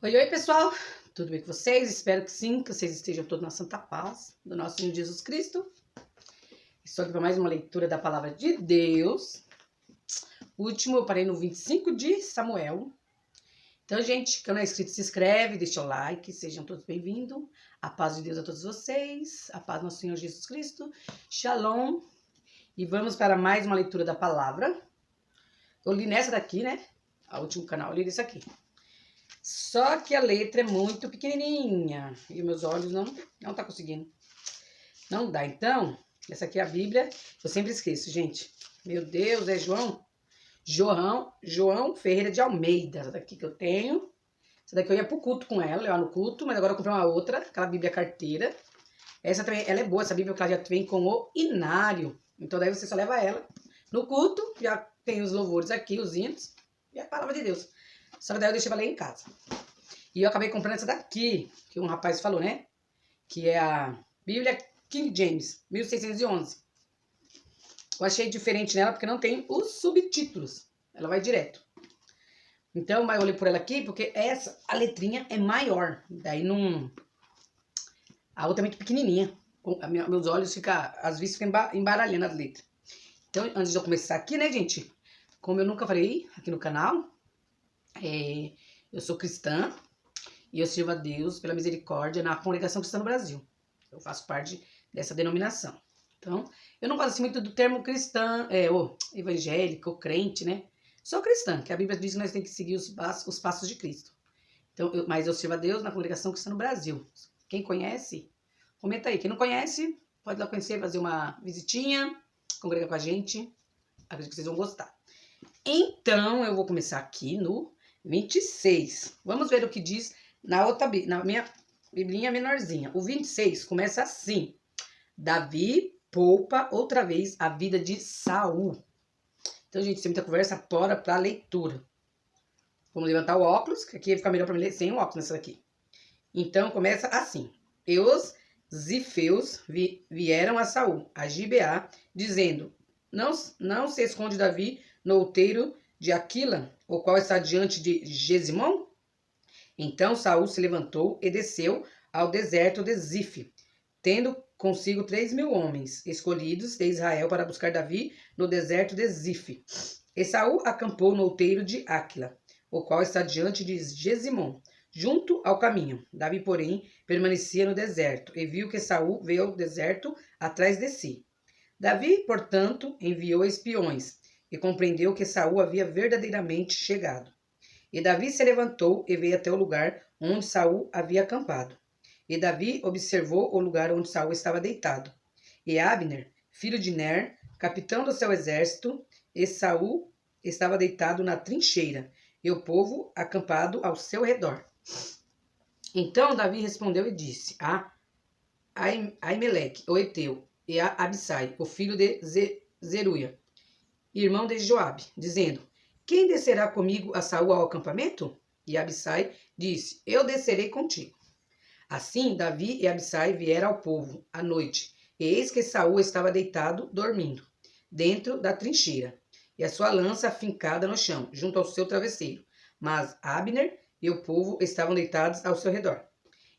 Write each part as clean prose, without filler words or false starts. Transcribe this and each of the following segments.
Oi, oi, pessoal! Tudo bem com vocês? Espero que sim, que vocês estejam todos na santa paz do nosso Senhor Jesus Cristo. Estou aqui para mais uma leitura da Palavra de Deus. O último eu parei no 25 de Samuel. Então, gente, quem não é inscrito, se inscreve, deixa o like, sejam todos bem-vindos. A paz de Deus a todos vocês, a paz do nosso Senhor Jesus Cristo. Shalom! E vamos para mais uma leitura da Palavra. Eu li nessa daqui, né? O último canal, eu li isso aqui. Só que a letra é muito pequenininha e os meus olhos não tá conseguindo. Não dá. Então, essa aqui é a Bíblia. Eu sempre esqueço, gente. Meu Deus, é João Ferreira de Almeida. Essa daqui que eu tenho. Essa daqui eu ia pro culto com ela, levar no culto, mas agora eu comprei uma outra, aquela Bíblia carteira. Essa também, ela é boa, essa Bíblia, porque ela já vem com o inário. Então daí você só leva ela no culto, já tem os louvores aqui, os hinos, e a palavra de Deus. Só que daí eu deixei pra ler em casa. E eu acabei comprando essa daqui, que um rapaz falou, né? Que é a Bíblia King James, 1611. Eu achei diferente nela porque não tem os subtítulos. Ela vai direto. Então, mas eu olhei por ela aqui porque a letrinha é maior. Daí não... A outra é muito pequenininha. Meus olhos ficam, às vezes, ficam embaralhando as letras. Então, antes de eu começar aqui, né, gente? Como eu nunca falei aqui no canal... eu sou cristã e eu sirvo a Deus pela misericórdia na Congregação Cristã no Brasil. Eu faço parte dessa denominação. Então, eu não gosto assim muito do termo cristã, evangélico, ou crente, né? Sou cristã, que a Bíblia diz que nós temos que seguir os passos de Cristo. Então, mas eu sirvo a Deus na Congregação Cristã no Brasil. Quem conhece, comenta aí. Quem não conhece, pode ir lá conhecer, fazer uma visitinha, congregar com a gente. Acredito que vocês vão gostar. Então, eu vou começar aqui no 26. Vamos ver o que diz na minha biblinha menorzinha. O 26 começa assim. Davi poupa outra vez a vida de Saul. Então, gente, tem muita conversa, bora pra leitura. Vamos levantar o óculos, que aqui vai ficar melhor pra me ler sem o óculos nessa daqui. Então, começa assim. E os zifeus vieram a Saul, a Gibeá, dizendo, não se esconde Davi no outeiro de Aquila, o qual está diante de Gesimon? Então Saul se levantou e desceu ao deserto de Zif, tendo consigo 3.000 homens, escolhidos de Israel para buscar Davi no deserto de Zif. E Saul acampou no outeiro de Aquila, o qual está diante de Gesimon, junto ao caminho. Davi, porém, permanecia no deserto, e viu que Saul veio ao deserto atrás de si. Davi, portanto, enviou espiões, e compreendeu que Saul havia verdadeiramente chegado. E Davi se levantou e veio até o lugar onde Saul havia acampado. E Davi observou o lugar onde Saul estava deitado. E Abner, filho de Ner, capitão do seu exército, e Saul estava deitado na trincheira, e o povo acampado ao seu redor. Então Davi respondeu e disse a Aimeleque, o Eteu, e a Abissai, o filho de Zeruia, irmão de Joabe, dizendo, quem descerá comigo a Saul ao acampamento? E Abissai disse, eu descerei contigo. Assim, Davi e Abissai vieram ao povo à noite, e eis que Saul estava deitado, dormindo, dentro da trincheira, e a sua lança fincada no chão, junto ao seu travesseiro. Mas Abner e o povo estavam deitados ao seu redor.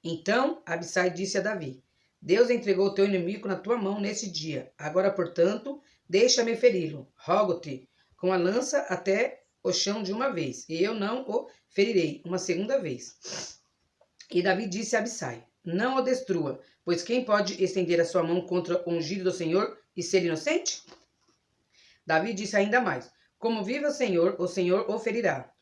Então Abissai disse a Davi, Deus entregou o teu inimigo na tua mão nesse dia. Agora, portanto, deixa-me feri-lo. Rogo-te com a lança até o chão de uma vez, e eu não o ferirei uma segunda vez. E Davi disse a Abissai, não o destrua, pois quem pode estender a sua mão contra o ungido do Senhor e ser inocente? Davi disse ainda mais, como vive o Senhor o ferirá.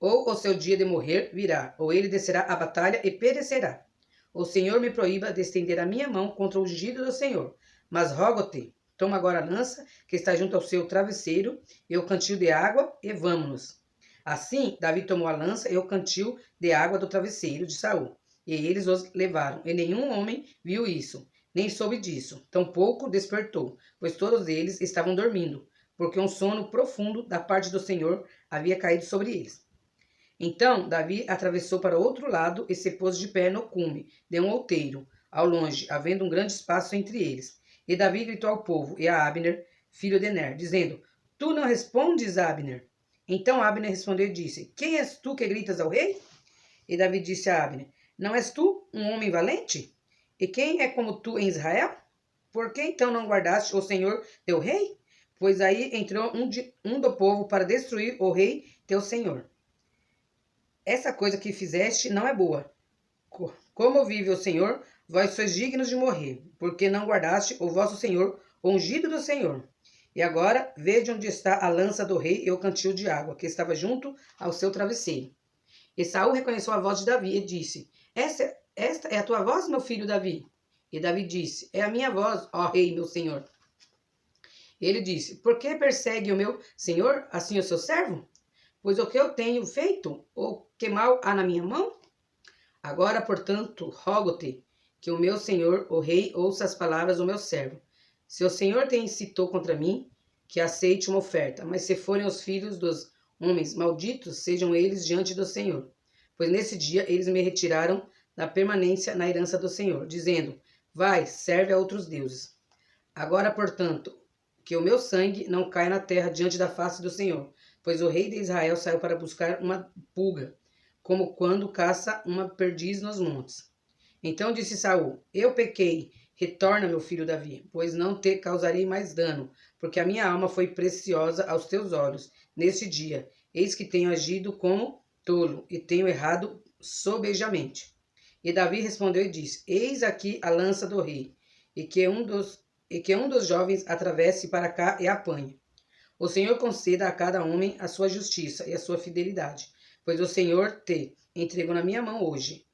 Ou o seu dia de morrer virá, ou ele descerá à batalha e perecerá. O Senhor me proíba de estender a minha mão contra o ungido do Senhor. Mas rogo-te, toma agora a lança que está junto ao seu travesseiro e o cantil de água e vamo-nos. Assim, Davi tomou a lança e o cantil de água do travesseiro de Saul. E eles os levaram. E nenhum homem viu isso, nem soube disso. Tampouco despertou, pois todos eles estavam dormindo, porque um sono profundo da parte do Senhor havia caído sobre eles. Então Davi atravessou para o outro lado e se pôs de pé no cume de um outeiro, ao longe, havendo um grande espaço entre eles. E Davi gritou ao povo e a Abner, filho de Ner, dizendo, tu não respondes, Abner? Então Abner respondeu e disse, quem és tu que gritas ao rei? E Davi disse a Abner: Não és tu um homem valente? E quem é como tu em Israel? Por que então não guardaste o Senhor teu rei? Pois aí entrou um do povo para destruir o rei teu senhor. Essa coisa que fizeste não é boa. Como vive o Senhor, vós sois dignos de morrer, porque não guardaste o vosso Senhor, o ungido do Senhor. E agora, vede onde está a lança do rei e o cantil de água, que estava junto ao seu travesseiro. E Saul reconheceu a voz de Davi e disse: Esta é a tua voz, meu filho Davi? E Davi disse: É a minha voz, ó rei, meu senhor. Ele disse: Por que persegue o meu senhor, assim o seu servo? Pois o que eu tenho feito, ou que mal há na minha mão? Agora, portanto, rogo-te que o meu senhor, o rei, ouça as palavras do meu servo. Se o Senhor te incitou contra mim, que aceite uma oferta, mas se forem os filhos dos homens malditos, sejam eles diante do Senhor. Pois nesse dia eles me retiraram da permanência na herança do Senhor, dizendo: Vai, serve a outros deuses. Agora, portanto, que o meu sangue não caia na terra diante da face do Senhor, pois o rei de Israel saiu para buscar uma pulga, como quando caça uma perdiz nos montes. Então disse Saul: Eu pequei, retorna, meu filho Davi, pois não te causarei mais dano, porque a minha alma foi preciosa aos teus olhos neste dia. Eis que tenho agido como tolo e tenho errado sobejamente. E Davi respondeu e disse: Eis aqui a lança do rei, e que um dos jovens atravesse para cá e apanhe. O Senhor conceda a cada homem a sua justiça e a sua fidelidade, pois o Senhor te entregou na minha mão hoje.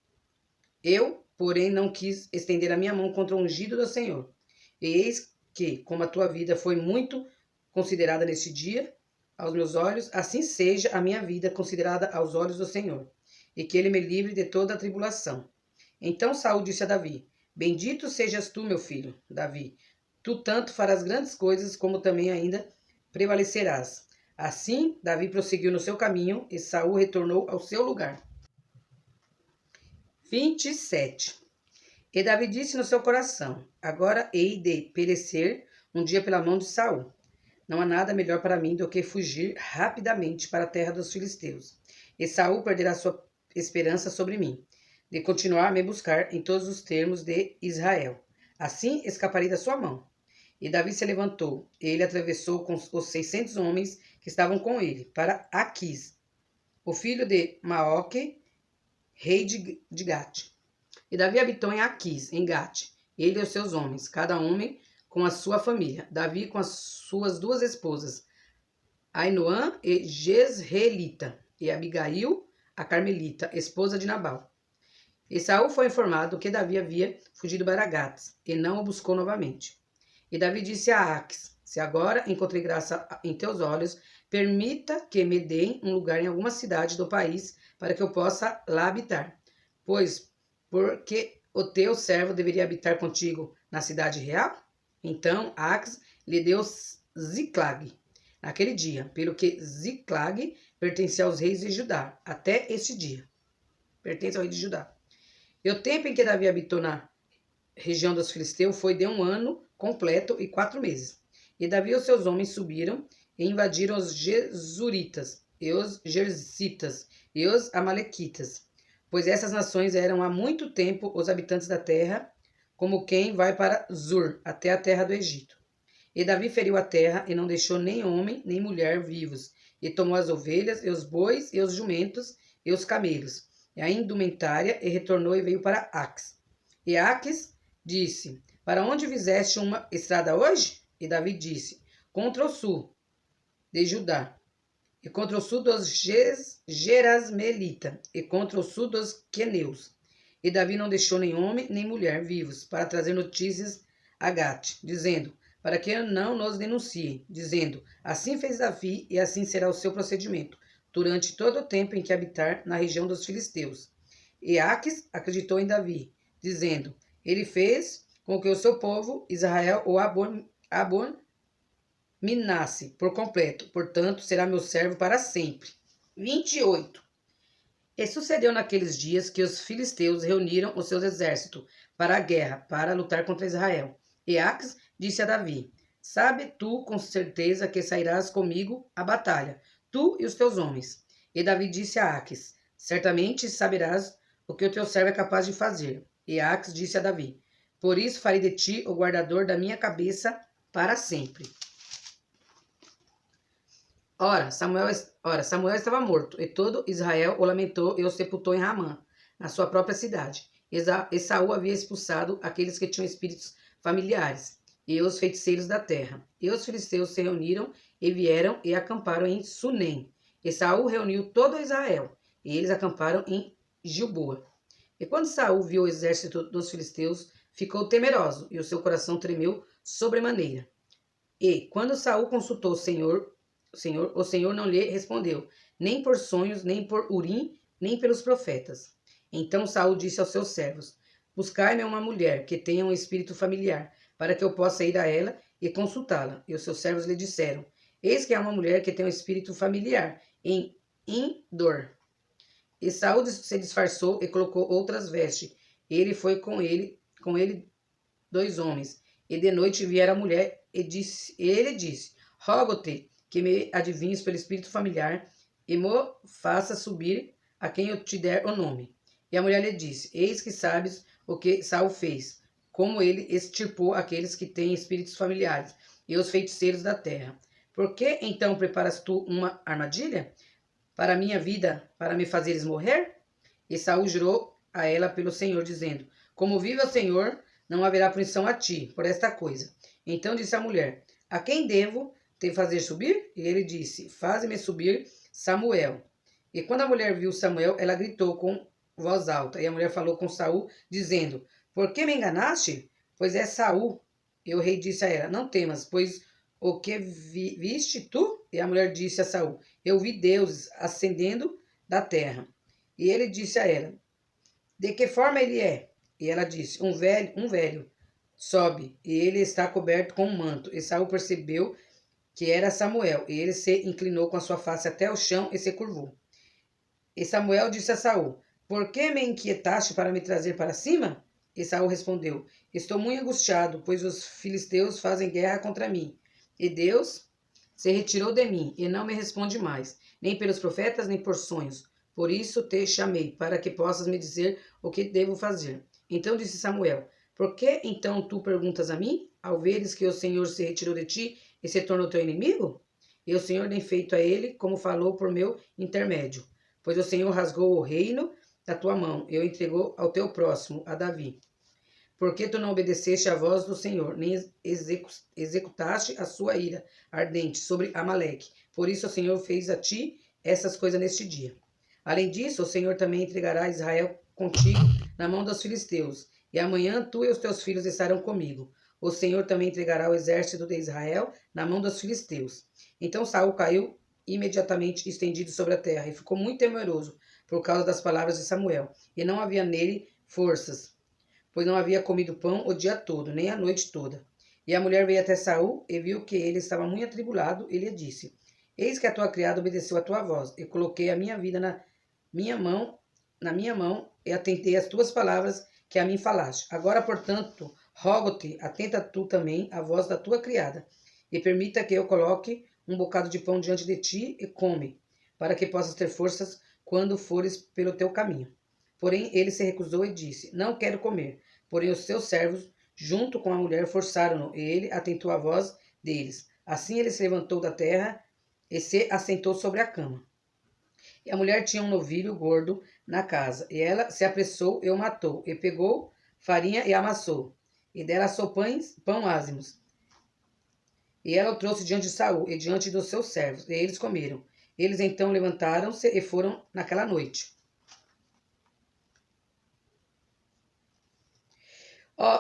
Eu, porém, não quis estender a minha mão contra o ungido do Senhor. E eis que, como a tua vida foi muito considerada neste dia, aos meus olhos, assim seja a minha vida considerada aos olhos do Senhor, e que ele me livre de toda a tribulação. Então Saul disse a Davi: Bendito sejas tu, meu filho, Davi. Tu tanto farás grandes coisas, como também ainda prevalecerás. Assim, Davi prosseguiu no seu caminho, e Saul retornou ao seu lugar. 27. E Davi disse no seu coração: Agora hei de perecer um dia pela mão de Saul. Não há nada melhor para mim do que fugir rapidamente para a terra dos filisteus. E Saul perderá sua esperança sobre mim, de continuar a me buscar em todos os termos de Israel. Assim escaparei da sua mão. E Davi se levantou. Ele atravessou com os 600 homens que estavam com ele para Aquis, o filho de Maoque, rei de Gate. E Davi habitou em Aquis, em Gate, ele e os seus homens, cada homem com a sua família. Davi com as suas duas esposas, Ainoã e Jezreelita, e Abigail, a Carmelita, esposa de Nabal. E Saul foi informado que Davi havia fugido para Gates, e não o buscou novamente. E Davi disse a Aquis: Se agora encontrei graça em teus olhos, permita que me deem um lugar em alguma cidade do país, para que eu possa lá habitar. Pois, porque o teu servo deveria habitar contigo na cidade real? Então Aquis lhe deu Ziclag naquele dia, pelo que Ziclag pertencia aos reis de Judá, até este dia. Pertence ao rei de Judá. E o tempo em que Davi habitou na região dos filisteus foi de 1 ano completo e 4 meses. E Davi e os seus homens subiram e invadiram os Gesuritas, e os Gerzitas, e os Amalequitas, pois essas nações eram há muito tempo os habitantes da terra, como quem vai para Zur, até a terra do Egito. E Davi feriu a terra e não deixou nem homem nem mulher vivos, e tomou as ovelhas, e os bois, e os jumentos, e os camelos, e a indumentária, e retornou e veio para Aquis. E Aquis disse: Para onde fizeste uma estrada hoje? E Davi disse: Contra o sul de Judá, e contra o sul dos Gerasmelita, e contra o sul dos Queneus. E Davi não deixou nem homem nem mulher vivos, para trazer notícias a Gate, dizendo: Para que não nos denuncie, dizendo: Assim fez Davi, e assim será o seu procedimento, durante todo o tempo em que habitar na região dos filisteus. E Aquis acreditou em Davi, dizendo: Ele fez com que o seu povo, Israel, o abominasse por completo, portanto, será meu servo para sempre. 28. E sucedeu naqueles dias que os filisteus reuniram os seus exércitos para a guerra, para lutar contra Israel. E Aquis disse a Davi: Sabe tu com certeza que sairás comigo à batalha, tu e os teus homens. E Davi disse a Aquis: Certamente saberás o que o teu servo é capaz de fazer. E Ax disse a Davi: Por isso farei de ti o guardador da minha cabeça para sempre. Ora, Samuel estava morto, e todo Israel o lamentou e o sepultou em Ramã, na sua própria cidade. Esaú havia expulsado aqueles que tinham espíritos familiares, e os feiticeiros da terra. E os filisteus se reuniram e vieram e acamparam em Sunem. Esaú reuniu todo Israel, e eles acamparam em Gilboa. E quando Saul viu o exército dos filisteus, ficou temeroso, e o seu coração tremeu sobremaneira. E quando Saul consultou o Senhor não lhe respondeu, nem por sonhos, nem por Urim, nem pelos profetas. Então Saul disse aos seus servos: Buscai-me uma mulher que tenha um espírito familiar, para que eu possa ir a ela e consultá-la. E os seus servos lhe disseram: Eis que há uma mulher que tem um espírito familiar em Endor. E Saul se disfarçou e colocou outras vestes. Ele foi com ele 2 homens. E de noite viera a mulher ele disse: Rogo-te que me adivinhes pelo espírito familiar e me faça subir a quem eu te der o nome. E a mulher lhe disse: Eis que sabes o que Saul fez, como ele extirpou aqueles que têm espíritos familiares e os feiticeiros da terra. Por que então preparas tu uma armadilha para a minha vida, para me fazeres morrer? E Saul jurou a ela pelo Senhor, dizendo: Como vive o Senhor, não haverá punição a ti por esta coisa. Então disse a mulher: A quem devo te fazer subir? E ele disse: Faze-me subir Samuel. E quando a mulher viu Samuel, ela gritou com voz alta. E a mulher falou com Saul, dizendo: Por que me enganaste? Pois é Saul. E o rei disse a ela: Não temas, pois o que viste tu? E a mulher disse a Saul: Eu vi deuses ascendendo da terra. E ele disse a ela: De que forma ele é? E ela disse: Um velho. Sobe, e ele está coberto com um manto. E Saul percebeu que era Samuel, e ele se inclinou com a sua face até o chão e se curvou. E Samuel disse a Saul: Por que me inquietaste para me trazer para cima? E Saul respondeu: Estou muito angustiado, pois os filisteus fazem guerra contra mim. E Deus se retirou de mim, e não me responde mais, nem pelos profetas, nem por sonhos. Por isso te chamei, para que possas me dizer o que devo fazer. Então disse Samuel: Por que então tu perguntas a mim, ao veres que o Senhor se retirou de ti e se tornou teu inimigo? E o Senhor tem feito a ele como falou por meu intermédio. Pois o Senhor rasgou o reino da tua mão e o entregou ao teu próximo, a Davi. Porque tu não obedeceste à voz do Senhor, nem executaste a sua ira ardente sobre Amaleque. Por isso o Senhor fez a ti essas coisas neste dia. Além disso, o Senhor também entregará Israel contigo na mão dos filisteus. E amanhã tu e os teus filhos estarão comigo. O Senhor também entregará o exército de Israel na mão dos filisteus. Então Saul caiu imediatamente estendido sobre a terra e ficou muito temeroso por causa das palavras de Samuel. E não havia nele forças, pois não havia comido pão o dia todo, nem a noite toda. E a mulher veio até Saul e viu que ele estava muito atribulado e lhe disse: Eis que a tua criada obedeceu a tua voz, e coloquei a minha vida na minha mão e atentei às tuas palavras que a mim falaste. Agora, portanto, rogo-te, atenta tu também à voz da tua criada, e permita que eu coloque um bocado de pão diante de ti e come, para que possas ter forças quando fores pelo teu caminho. Porém, ele se recusou e disse: Não quero comer. Porém, os seus servos, junto com a mulher, forçaram-no, e ele atentou à voz deles. Assim ele se levantou da terra e se assentou sobre a cama. E a mulher tinha um novilho gordo na casa, e ela se apressou e o matou, e pegou farinha e amassou, e dela assou pão ázimos. E ela o trouxe diante de Saul e diante dos seus servos, e eles comeram. Eles então levantaram-se e foram naquela noite.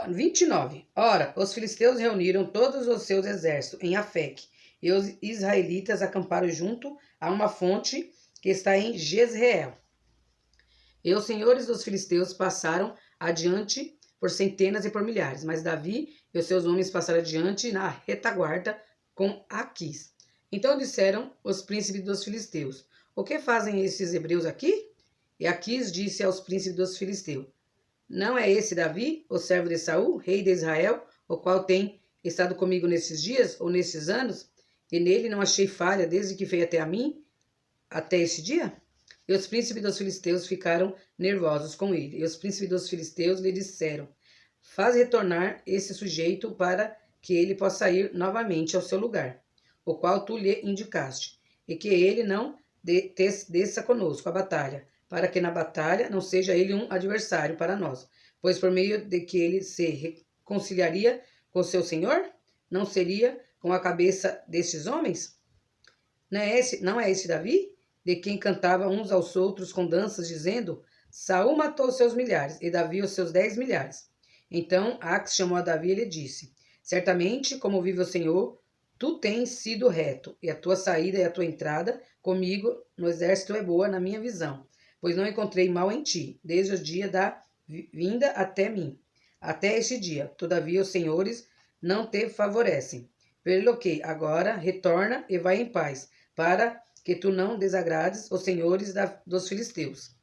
29. Ora, os filisteus reuniram todos os seus exércitos em Afeque, e os israelitas acamparam junto a uma fonte que está em Jezreel. E os senhores dos filisteus passaram adiante por centenas e por milhares, mas Davi e os seus homens passaram adiante na retaguarda com Aquis. Então disseram os príncipes dos filisteus: O que fazem esses hebreus aqui? E Aquis disse aos príncipes dos filisteus: Não é esse Davi, o servo de Saul, rei de Israel, o qual tem estado comigo nesses dias ou nesses anos? E nele não achei falha desde que veio até a mim, até esse dia? E os príncipes dos filisteus ficaram nervosos com ele. E os príncipes dos filisteus lhe disseram: faz retornar esse sujeito para que ele possa ir novamente ao seu lugar, o qual tu lhe indicaste, e que ele não desça conosco a batalha, para que na batalha não seja ele um adversário para nós, pois por meio de que ele se reconciliaria com seu senhor, não seria com a cabeça destes homens? Não é esse Davi, de quem cantava uns aos outros com danças, dizendo: Saul matou seus milhares, e Davi os seus 10 milhares. Então Ax chamou a Davi e lhe disse: certamente, como vive o Senhor, tu tens sido reto, e a tua saída e a tua entrada comigo no exército é boa na minha visão, pois não encontrei mal em ti, desde o dia da vinda até mim, até este dia. Todavia os senhores não te favorecem. Pelo que agora retorna e vai em paz, para que tu não desagrades os senhores dos filisteus.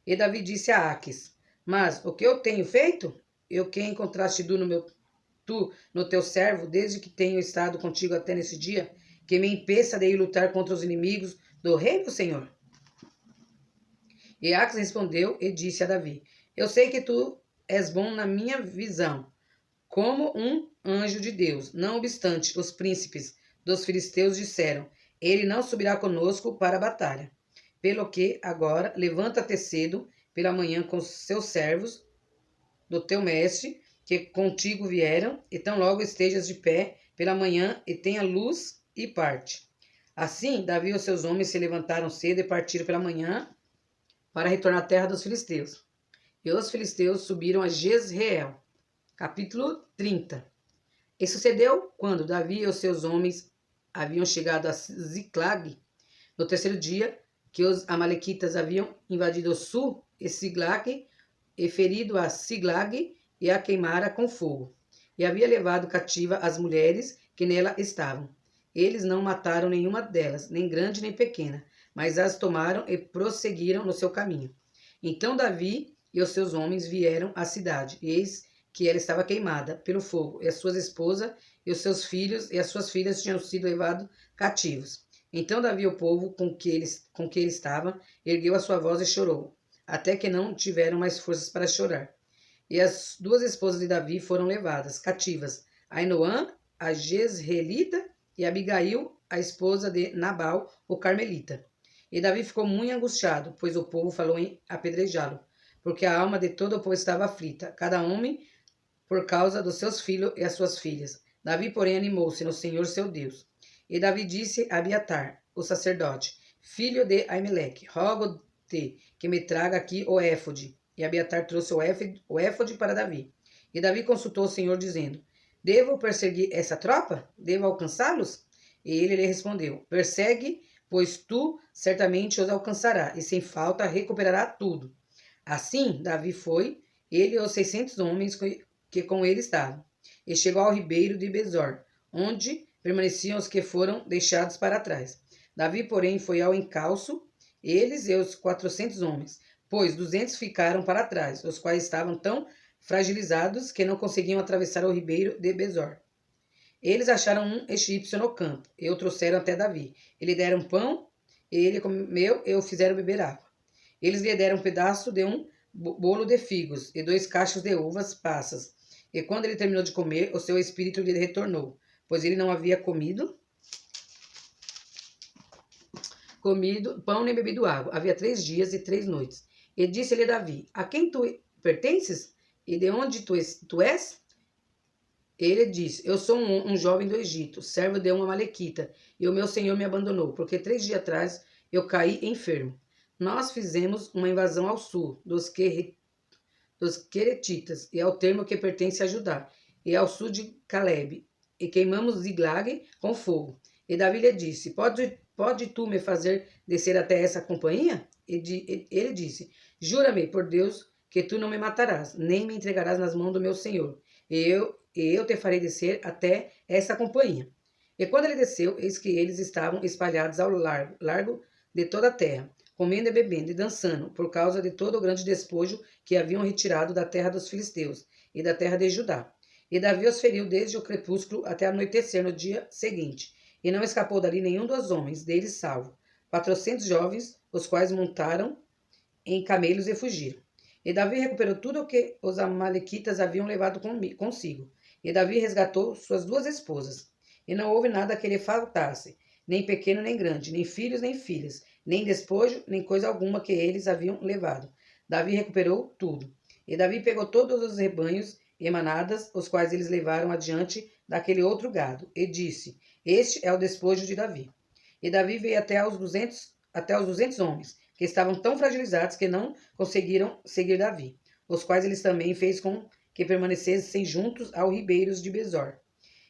E Davi disse a Aques: mas o que eu tenho feito? Eu que encontraste tu no teu servo, desde que tenho estado contigo até nesse dia, que me impeça de ir lutar contra os inimigos do rei do Senhor? E Aques respondeu e disse a Davi: eu sei que tu és bom na minha visão, como um anjo de Deus. Não obstante, os príncipes dos filisteus disseram: ele não subirá conosco para a batalha. Pelo que agora levanta-te cedo pela manhã com seus servos do teu mestre, que contigo vieram, e tão logo estejas de pé pela manhã e tenha luz e parte. Assim, Davi e os seus homens se levantaram cedo e partiram pela manhã para retornar à terra dos filisteus. E os filisteus subiram a Jezreel. Capítulo 30. E sucedeu quando Davi e os seus homens haviam chegado a Ziclag, no terceiro dia, que os amalequitas haviam invadido o sul e Ziclag, e ferido a Ziclag e a queimara com fogo, e havia levado cativa as mulheres que nela estavam. Eles não mataram nenhuma delas, nem grande nem pequena, mas as tomaram e prosseguiram no seu caminho. Então Davi e os seus homens vieram à cidade, e eis que ela estava queimada pelo fogo, e as suas esposas e os seus filhos e as suas filhas tinham sido levados cativos. Então Davi, o povo com que ele estava, ergueu a sua voz e chorou, até que não tiveram mais forças para chorar. E as duas esposas de Davi foram levadas cativas, Ainoã, a Jezreelita, e Abigail, a esposa de Nabal, o Carmelita. E Davi ficou muito angustiado, pois o povo falou em apedrejá-lo, porque a alma de todo o povo estava aflita, cada homem por causa dos seus filhos e as suas filhas. Davi, porém, animou-se no Senhor seu Deus. E Davi disse a Abiatar, o sacerdote, filho de Aimeleque: rogo-te que me traga aqui o éfode. E Abiatar trouxe o éfode para Davi. E Davi consultou o Senhor, dizendo: devo perseguir essa tropa? Devo alcançá-los? E ele lhe respondeu: persegue, pois tu certamente os alcançará, e sem falta recuperará tudo. Assim, Davi foi, ele e os 600 homens que com ele estavam, e chegou ao ribeiro de Besor, onde permaneciam os que foram deixados para trás. Davi, porém, foi ao encalço, eles e os 400 homens, pois 200 ficaram para trás, os quais estavam tão fragilizados que não conseguiam atravessar o ribeiro de Besor. Eles acharam um egípcio no campo, e o trouxeram até Davi. Eles deram pão, e ele comeu, e o fizeram beber água. Eles lhe deram um pedaço de um bolo de figos, e 2 cachos de uvas passas. E quando ele terminou de comer, o seu espírito lhe retornou, pois ele não havia comido pão nem bebido água. Havia 3 dias e 3 noites. E disse-lhe Davi: a quem tu pertences? E de onde tu és? Ele disse: eu sou um jovem do Egito, servo de uma amalequita, e o meu senhor me abandonou, porque 3 dias atrás eu caí enfermo. Nós fizemos uma invasão ao sul dos Queretitas, e ao termo que pertence a Judá, e ao sul de Caleb, e queimamos Ziclag com fogo. E Davi lhe disse: pode tu me fazer descer até essa companhia? Ele disse: jura-me por Deus que tu não me matarás, nem me entregarás nas mãos do meu senhor, e eu te farei descer até essa companhia. E quando ele desceu, eis que eles estavam espalhados ao largo de toda a terra, comendo e bebendo e dançando, por causa de todo o grande despojo que haviam retirado da terra dos filisteus e da terra de Judá. E Davi os feriu desde o crepúsculo até anoitecer no dia seguinte, e não escapou dali nenhum dos homens deles salvo, 400 jovens, os quais montaram em camelos e fugiram. E Davi recuperou tudo o que os amalequitas haviam levado consigo. E Davi resgatou suas 2 esposas. E não houve nada que lhe faltasse, nem pequeno nem grande, nem filhos nem filhas, nem despojo, nem coisa alguma que eles haviam levado. Davi recuperou tudo. E Davi pegou todos os rebanhos e manadas, os quais eles levaram adiante daquele outro gado, e disse: Este é o despojo de Davi. E Davi veio até os 200 homens, que estavam tão fragilizados que não conseguiram seguir Davi, os quais eles também fez com que permanecessem juntos aos ribeiros de Besor.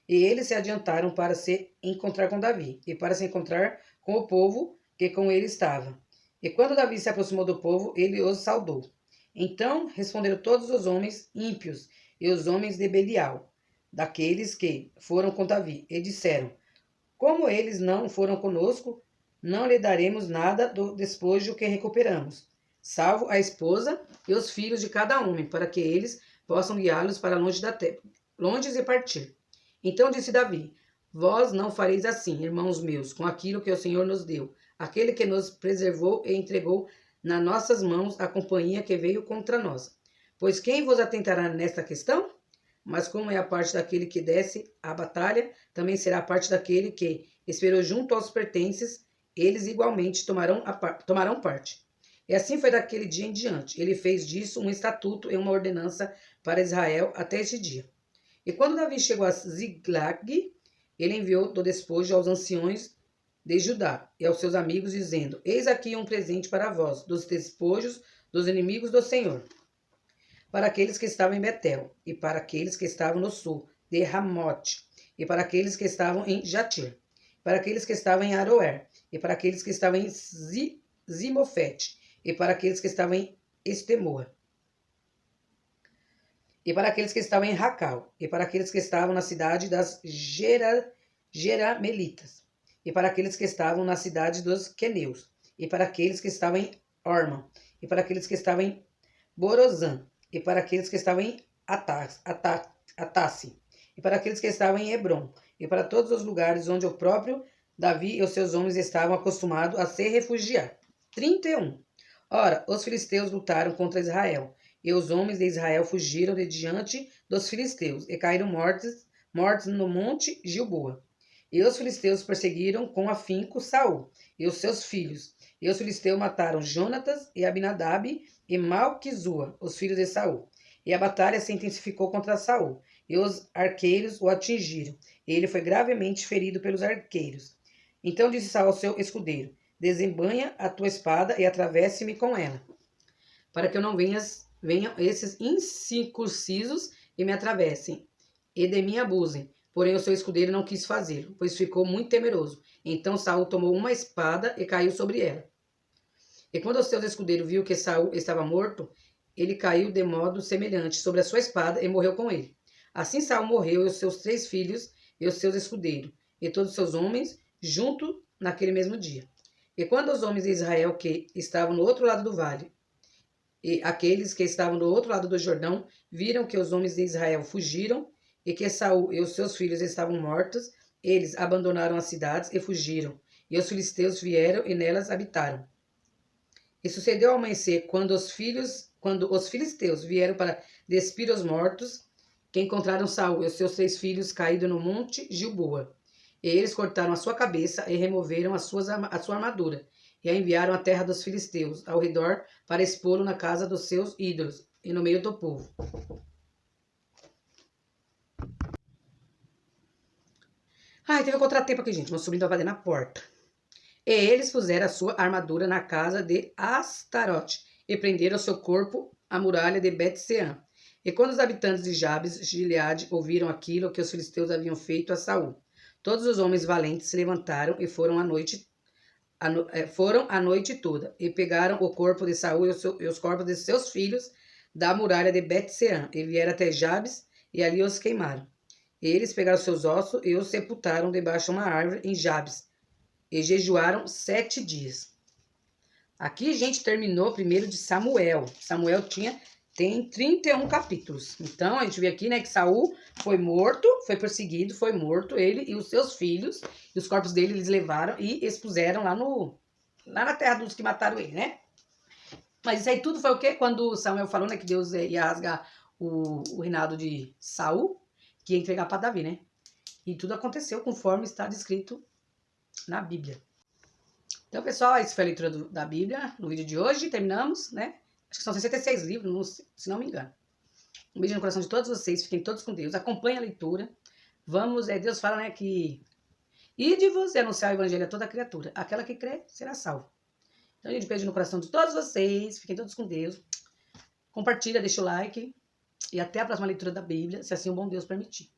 E eles se adiantaram para se encontrar com Davi, e para se encontrar com o povo que com ele estava. E quando Davi se aproximou do povo, ele os saudou. Então responderam todos os homens ímpios e os homens de Belial, daqueles que foram com Davi, e disseram: Como eles não foram conosco, não lhe daremos nada do despojo que recuperamos, salvo a esposa e os filhos de cada homem, para que eles possam guiá-los para longe da terra, longe e partir. Então disse Davi: Vós não fareis assim, irmãos meus, com aquilo que o Senhor nos deu, aquele que nos preservou e entregou nas nossas mãos a companhia que veio contra nós. Pois quem vos atentará nesta questão? Mas como é a parte daquele que desce à batalha, também será a parte daquele que esperou junto aos pertences, eles igualmente tomarão parte. E assim foi daquele dia em diante. Ele fez disso um estatuto e uma ordenança para Israel até este dia. E quando Davi chegou a Ziglag, ele enviou do despojo aos anciões de Judá e aos seus amigos, dizendo: Eis aqui um presente para vós, dos despojos dos inimigos do Senhor, para aqueles que estavam em Betel, e para aqueles que estavam no sul, de Ramote, e para aqueles que estavam em Jatir, para aqueles que estavam em Aroer, e para aqueles que estavam em Zimofete, e para aqueles que estavam em Estemoa, e para aqueles que estavam em Racal, e para aqueles que estavam na cidade das Jeramelitas, e para aqueles que estavam na cidade dos Queneus, e para aqueles que estavam em Orma, e para aqueles que estavam em Borozã, e para aqueles que estavam em Atasse, e para aqueles que estavam em Hebron, e para todos os lugares onde o próprio Davi e os seus homens estavam acostumados a se refugiar. 31. Ora, os filisteus lutaram contra Israel, e os homens de Israel fugiram de diante dos filisteus, e caíram mortos no monte Gilboa. E os filisteus perseguiram com afinco Saul e os seus filhos. E os filisteus mataram Jonatas e Abinadab e Malquizua, os filhos de Saul. E a batalha se intensificou contra Saul, e os arqueiros o atingiram, e ele foi gravemente ferido pelos arqueiros. Então disse Saul ao seu escudeiro: Desembanha a tua espada e atravesse-me com ela, para que eu não venham esses incircuncisos e me atravessem, e de mim abusem. Porém o seu escudeiro não quis fazê-lo, pois ficou muito temeroso. Então Saul tomou uma espada e caiu sobre ela. E quando o seu escudeiro viu que Saul estava morto, ele caiu de modo semelhante sobre a sua espada e morreu com ele. Assim Saul morreu e os seus 3 filhos e os seus escudeiros, e todos os seus homens, junto naquele mesmo dia. E quando os homens de Israel que estavam no outro lado do vale, e aqueles que estavam do outro lado do Jordão, viram que os homens de Israel fugiram, e que Saul e os seus filhos estavam mortos, eles abandonaram as cidades e fugiram, e os filisteus vieram e nelas habitaram. E sucedeu ao amanhecer, quando os filisteus vieram para despir os mortos, que encontraram Saul e os seus 3 filhos caídos no monte Gilboa. E eles cortaram a sua cabeça e removeram a sua armadura, e a enviaram à terra dos filisteus, ao redor, para expô-lo na casa dos seus ídolos, e no meio do povo. Ai, teve um contratempo aqui, gente. Meu sobrinho tá batendo na porta. E eles puseram a sua armadura na casa de Astarote e prenderam seu corpo à muralha de Bet-Sean. E quando os habitantes de Jabes de Gileade ouviram aquilo que os filisteus haviam feito a Saul, todos os homens valentes se levantaram e foram a noite toda, e pegaram o corpo de Saul e os corpos de seus filhos da muralha de Bet-Sean, e vieram até Jabes, e ali os queimaram. Eles pegaram seus ossos e os sepultaram debaixo de uma árvore em Jabes, e jejuaram 7 dias. Aqui, gente, terminou o primeiro de Samuel. Samuel tem 31 capítulos. Então, a gente vê aqui, né, que Saul foi morto, foi perseguido, foi morto, ele e os seus filhos, e os corpos dele eles levaram e expuseram lá no lá na terra dos que mataram ele, né? Mas isso aí tudo foi o quê? Quando Samuel falou, né, que Deus ia rasgar o reinado de Saul, que ia entregar para Davi, né? E tudo aconteceu conforme está descrito na Bíblia. Então, pessoal, essa foi a leitura da Bíblia no vídeo de hoje. Terminamos, né? Acho que são 66 livros, se não me engano. Um beijo no coração de todos vocês. Fiquem todos com Deus. Acompanhe a leitura. Vamos, Deus fala, né, que... Ide-vos e anunciar o evangelho a toda criatura. Aquela que crê será salva. Então, gente, beijo no coração de todos vocês. Fiquem todos com Deus. Compartilha, deixa o like. E até a próxima leitura da Bíblia, se assim o bom Deus permitir.